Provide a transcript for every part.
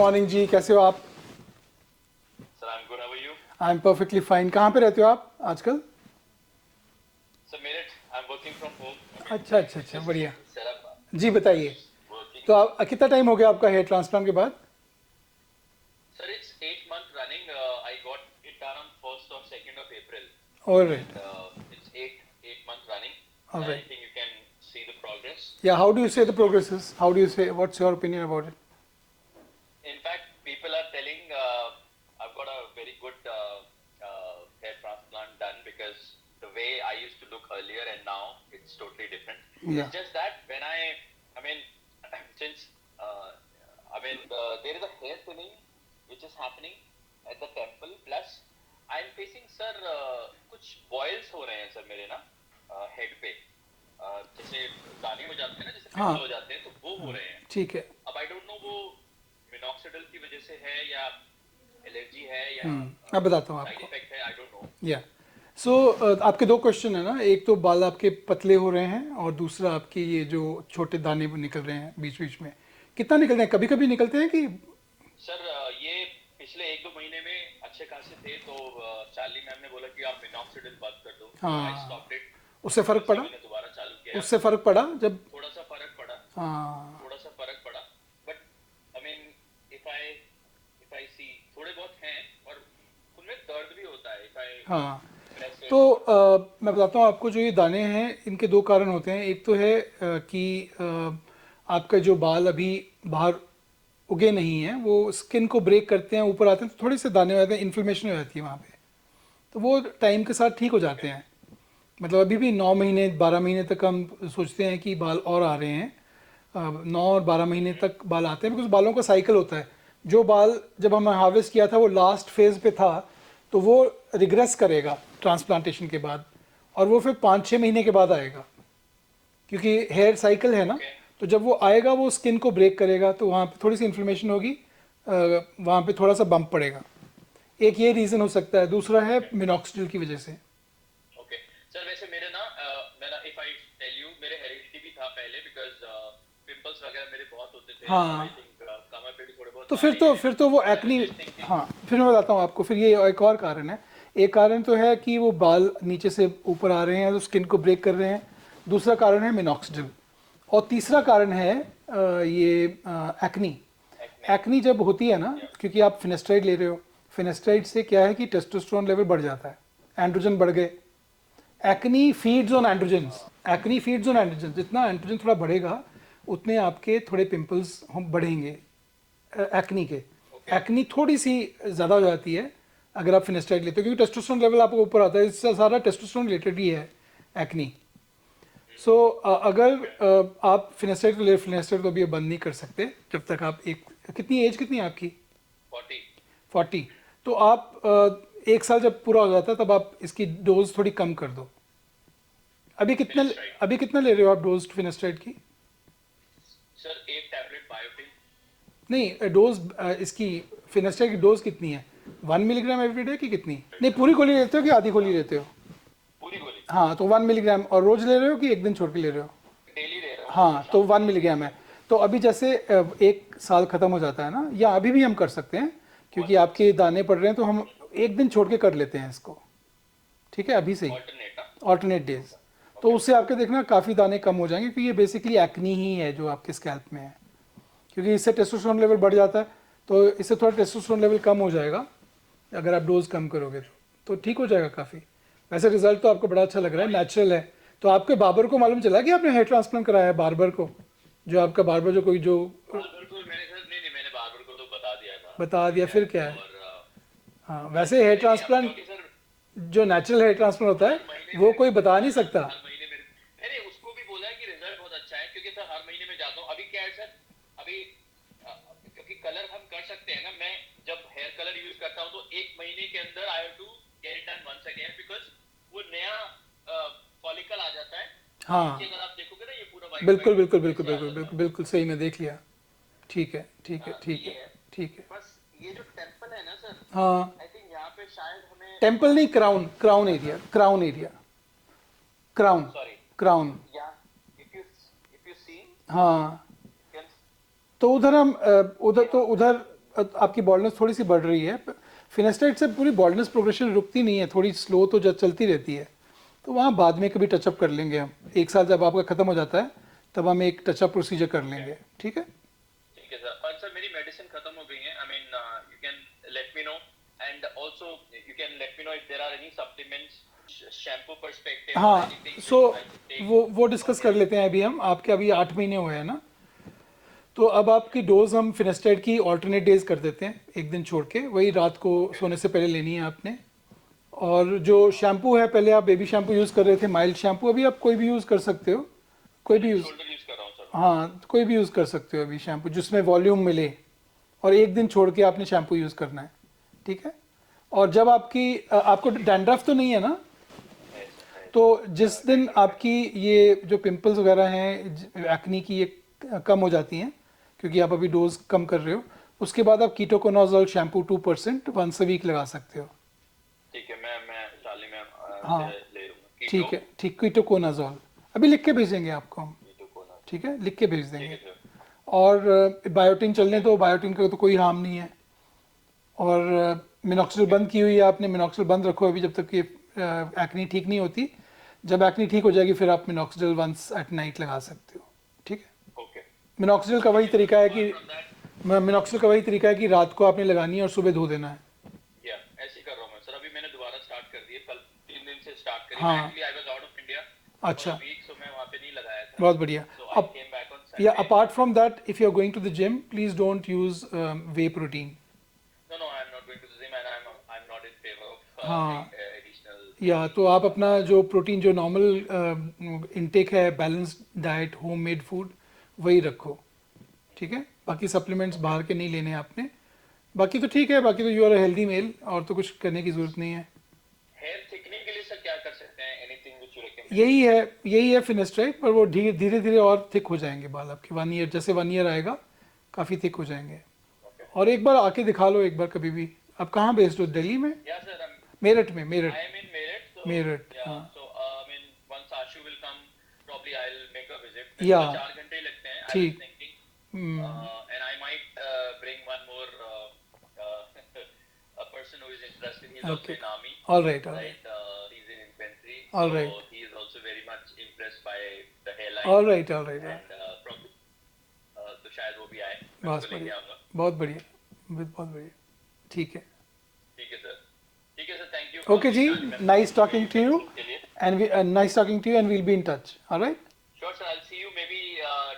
Morning जी, कैसे हो आप? Sir, I'm good. How are you? I am perfectly fine. कहाँ पे रहते हो आप आजकल? Sir, Meerut, I'm working from home. I mean, अच्छा अच्छा अच्छा, just बढ़िया। set up, जी बताइए। just working. तो आप कितना टाइम हो गया आपका हेयर ट्रांसप्लांट के बाद? Sir, it's 8 month running. I got it done on 1st or 2nd of April, all right, and it's eight month running. And I all right. think you can see the progress. या how do you say the Because progresses? How do you say, what's your opinion about it? in fact, people are telling I've got a very good hair transplant done because the way I used to look earlier and now it's totally different. या It's just that when I mean, since there is a hair thinning which is happening at the temple. Plus, I'm facing sir कुछ boils हो रहे हैं sir मेरे ना head पे जैसे दाने हो जाते हैं ना, जैसे हाँ पिंपल हो जाते हैं, तो वो हो रहे हैं. ठीक है। अब आई डोंट नो वो मिनॉक्सिडिल की वजह से है या एलर्जी है या मैं बताता हूँ साइड आपको। इफेक्ट है, आई डोंट नो. या सो आपके दो क्वेश्चन है ना, एक तो बाल आपके पतले हो रहे हैं और दूसरा आपके ये जो छोटे दाने वो निकल रहे हैं बीच बीच में। कितना निकलते हैं? कभी कभी निकलते हैं कि? सर ये पिछले 1-2 महीने में अच्छे खासे थे, तो चार्ली मैम ने बोला कि आप मिनॉक्सिडिल बंद कर दो. आई हाँ, स्टॉप्ड इट. उससे फ़र्क से पड़ा? मैंने दोबारा चालू किया. उससे फ़र्क पड़ा जब? थोड़ा सा फर्क पड़ा, हाँ थोड़ा सा फर्क पड़ा. But I mean if I see थोड़े बहुत हैं और उनमें दर्द भी होता है. इफ आई हाँ। प्रेस तो इट. मैं बताता हूँ आपको, जो ये दाने हैं इनके दो कारण होते हैं। एक तो है कि आपका जो बाल अभी बाहर उगे नहीं हैं वो स्किन को ब्रेक करते हैं, ऊपर आते हैं तो थोड़े से दाने हो जाते हैं, इन्फ्लेमेशन हो जाती है वहाँ पे। तो वो टाइम के साथ ठीक हो जाते हैं। मतलब अभी भी 9 महीने 12 महीने तक हम सोचते हैं कि बाल और आ रहे हैं। 9 और 12 महीने तक बाल आते हैं, बिकॉज बालों का साइकिल होता है। जो बाल जब हमने हार्वेस्ट किया था वो लास्ट फेज पे था, तो वो रिग्रेस करेगा ट्रांसप्लांटेशन के बाद, और वो फिर 5-6 महीने के बाद आएगा, क्योंकि हेयर साइकिल है ना। ओके. तो जब वो आएगा वो स्किन को ब्रेक करेगा, तो वहाँ पे थोड़ी सी इन्फ्लेमेशन होगी, वहाँ पे थोड़ा सा बम्प पड़ेगा। एक ये रीज़न हो सकता है, दूसरा है मिनॉक्सिडिल की वजह से। ओके सर, वैसे मेरे ना मेरा इफ आई टेल यू, मेरे हेरिडिटी भी था पहले, बिकॉज पिंपल्स वगैरह मेरे बहुत होते थे. आई हाँ, थिंक कमर पे भी थोड़े बहुत तो आ रहे हैं. फिर तो वो I was acne. Just thinking. हाँ, फिर मैं बताता हूँ आपको। फिर ये एक और कारण है। एक कारण तो है कि वो बाल नीचे से ऊपर आ रहे हैं तो स्किन को ब्रेक कर रहे हैं। दूसरा कारण है मिनॉक्सिडिल। और तीसरा कारण है ये एक्नी। एक्ने. एक्नी जब होती है ना, क्योंकि आप फिनेस्ट्राइड ले रहे हो, फिनेस्ट्राइड से क्या है कि टेस्टोस्टेरोन लेवल बढ़ जाता है, एंड्रोजन बढ़ गए। Acne feeds on androgens. Acne feeds on androgen. जितना एंड्रोजन थोड़ा बढ़ेगा उतने आपके थोड़े पिंपल्स हम बढ़ेंगे एक्नी के। ओके. एक्नी थोड़ी सी ज़्यादा हो जाती है अगर आप फिनेस्टाइड लेते हो, क्योंकि टेस्टोस्टेरोन लेवल आपको ऊपर आता है। इससे सारा टेस्टोस्टेरोन रिलेटेड ही है एक्नी। सो अगर आप फिनेस्टाइड तो ले, फिनेस्टाइड तो अभी बंद नहीं कर सकते जब तक आप एक, कितनी एज कितनी है आपकी? 40. 40। तो आप 1 साल जब पूरा हो जाता है तब आप इसकी डोज थोड़ी कम कर दो। अभी कितना फिनेस्ट्राइड. अभी कितना ले रहे हो आप डोज फिनेस्टाइड की? सर एक टैबलेट बायोटिन. नहीं, डोज इसकी फिनेस्टाइड की डोज कितनी है? 1 मिलीग्राम एवरीडे की कितनी? नहीं, पूरी गोली लेते हो कि आधी गोली लेते हो? पूरी गोली हाँ, तो 1 मिलीग्राम। और रोज ले रहे हो कि एक दिन छोड़ के ले रहे हो? डेली ले रहा हूँ. हाँ, तो शाम 1 मिलीग्राम है। तो अभी जैसे 1 साल ख़त्म हो जाता है ना, या अभी भी हम कर सकते हैं, क्योंकि आपके दाने पड़ रहे हैं, तो हम एक दिन छोड़ के कर लेते हैं इसको। ठीक है, अभी से ही ऑल्टरनेट. Alternate days. तो उससे आपके देखना काफ़ी दाने कम हो जाएंगे, क्योंकि ये बेसिकली एक्नी ही है जो आपके स्कैल्प में है। क्योंकि इससे टेस्टोस्टेरोन लेवल बढ़ जाता है, तो इससे थोड़ा टेस्टोस्टेरोन लेवल कम हो जाएगा अगर आप डोज कम करोगे तो ठीक हो जाएगा काफ़ी। वैसे रिजल्ट तो आपको बड़ा अच्छा लग रहा है, नेचुरल है। तो आपके बार्बर को मालूम चला कि आपने हेयर ट्रांसप्लांट कराया है? बार्बर को, जो आपका बार्बर जो कोई जो बार्बर को मैंने सर, नहीं नहीं, मैंने बार्बर को तो बता दिया था. बता दिया, फिर क्या है? और हाँ, वैसे हेयर नहीं नहीं, अब ट्रांसप्लांट, क्योंकि सर जो नेचुरल हेयर ट्रांसप्लांट होता हर है महीने वो मेरे कोई को बता बोलता नहीं है ना, सकता। हर महीने मेरे नहीं नहीं, उसको भी बोला है कि रिजल्ट बहुत अच्छा है, क्योंकि सर हर महीने में जाता हूँ. अभी क्या है सर, अभी क्योंकि कलर हम कर सकते हैं ना, मैं जब हेयर कलर यूज करता हूँ तो 1 महीने के अंदर I have to get it done once again, because वो नया फॉलिकल आ जाता है. नीचे हाँ, अगर आप देखोगे ना, ये पूरा वाइट बिल्कुल वाइट बिल्कुल बिल्कुल ऐसे आ बिल्कुल जाता बिल्कुल है. बिल्कुल सही, मैं देख लिया। ठीक है ठीक है ठीक ये है है. ठीक है। बस ये जो टेम्पल है ना सर, हाँ, आई थिंक यहाँ पे शायद हमें टेम्पल नहीं, crown, crown area, crown area, crown, sorry crown. या इफ यू सी हाँ, कैन तो उधर हम उधर तो उधर आपकी बॉल्डनेस थोड़ी सी बढ़ रही है, फिनेस्टाइड से पूरी बॉल्डनेस प्रोग्रेशन रुकती नहीं है, थोड़ी स्लो तो चलती रहती है, तो वहाँ बाद में कभी टचअप कर लेंगे हम। एक साल जब आपका ख़त्म हो जाता है तब हम एक टचअप प्रोसीजर कर लेंगे, ठीक है। ठीक है सर। और सर मेरी मेडिसिन खत्म हो गई है, I mean you can let me know, and also you can let me know if there are any supplements, shampoo perspective, हाँ, सो वो डिस्कस कर लेते हैं अभी हम। आपके अभी 8 महीने हुए हैं ना, तो अब आपकी डोज हम फिनेस्टाइड की ऑल्टरनेट डेज कर देते हैं, एक दिन छोड़ के, वही रात को सोने से पहले लेनी है आपने। और जो शैम्पू है, पहले आप बेबी शैम्पू यूज़ कर रहे थे, माइल्ड शैम्पू, अभी आप कोई भी यूज़ कर सकते हो, कोई भी यूज़, शोल्डर यूज कर रहा हूँ सर। हाँ कोई भी यूज़ कर सकते हो अभी शैम्पू जिसमें वॉल्यूम मिले, और एक दिन छोड़ के आपने शैम्पू यूज़ करना है, ठीक है। और जब आपको डैंड्रफ तो नहीं है ना, तो जिस दिन आपकी ये जो पिंपल्स वगैरह हैं, एक्नी की, ये कम हो जाती हैं क्योंकि आप अभी डोज कम कर रहे हो, उसके बाद आप ketoconazole shampoo 2% once a week लगा सकते हो। ठीक है, मैं चार्ली में हाँ, ले लूंगा। ठीक है, ठीक, कीटोकोनाजोल अभी लिख के भेजेंगे आपको हम, ठीक है, लिख के भेज देंगे। और बायोटिन चलने दो, बायोटिन का तो कोई हार्म नहीं है। और मिनॉक्सिल बंद की हुई है आपने, मिनॉक्सिल बंद रखो अभी जब तक ये एक्नी ठीक नहीं होती। जब एक्नी ठीक हो जाएगी फिर आप मिनॉक्सिल वंस एट नाइट लगा सकते हो, ठीक है। ओके। मिनॉक्सिल का वही तरीका है कि रात को आपने लगानी है और सुबह धो देना है। या ऐसे ही कर रहा हूँ मैं सर, अभी मैंने दोबारा स्टार्ट कर दिए, कल 3 दिन से स्टार्ट करी। हाँ। Actually I was out of India अच्छा, वीक, सो मैं वहाँ पे नहीं लगाया था। बहुत बढ़िया। So I अब came back on या Sunday. Apart from that, if you are going to the gym, please don't use whey protein. No, I'm not going to the gym, and I'm not in favor of हाँ। additional. या तो आप अपना जो protein, जो normal intake है, balanced diet, homemade food, वही रखो, ठीक है। बाकी सप्लीमेंट्स बाहर के नहीं लेने आपने। बाकी तो ठीक है, बाकी तो you are a healthy male, और तो कुछ करने की ज़रूरत नहीं है। हेयर थिकनिंग के लिए सर क्या कर सकते हैं? Anything which you recommend? यही है फिनेस्ट्राइड, पर वो धीरे धीरे और थिक हो जाएंगे बाल आपके। 1 ईयर, जैसे 1 ईयर आएगा काफ़ी थिक हो जाएंगे। और एक बार आके दिखा लो, एक बार कभी भी। आप कहाँ बेस्ड हो? दिल्ली में? या सर, मेरठ में? Meerut, I am in Meerut, so Meerut, yeah, हाँ। so I mean once Ashu will come, probably I'll make a visit. Yeah. 4 घंटे ही लगते हैं, I was ठीक। thinking, and I might bring one more a person who is interested. He's also Okay. in army, All right, all right. right? He's in infantry, All so right. he is also very much impressed by the hairline. All right, all right, all right. And probably तो शायद वो भी आए, मैं बहुत उसको लेके बढ़िया, आऊंगा। बहुत बढ़िया, बहुत बढ़िया, ठीक है। ठीक है सर, ठीक है सर, थैंक यू। Okay जी, nice talking to you, and nice talking to you, and we'll be in touch, all right? Sure sir, I'll see you maybe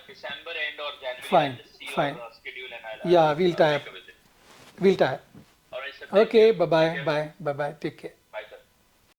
December end or January. Fine, I'll just see fine. your schedule and I'll Yeah, we'll tie up. make a visit. We'll tie up. All right sir. Thank Okay, you. bye-bye, Take care. bye, bye-bye, take care.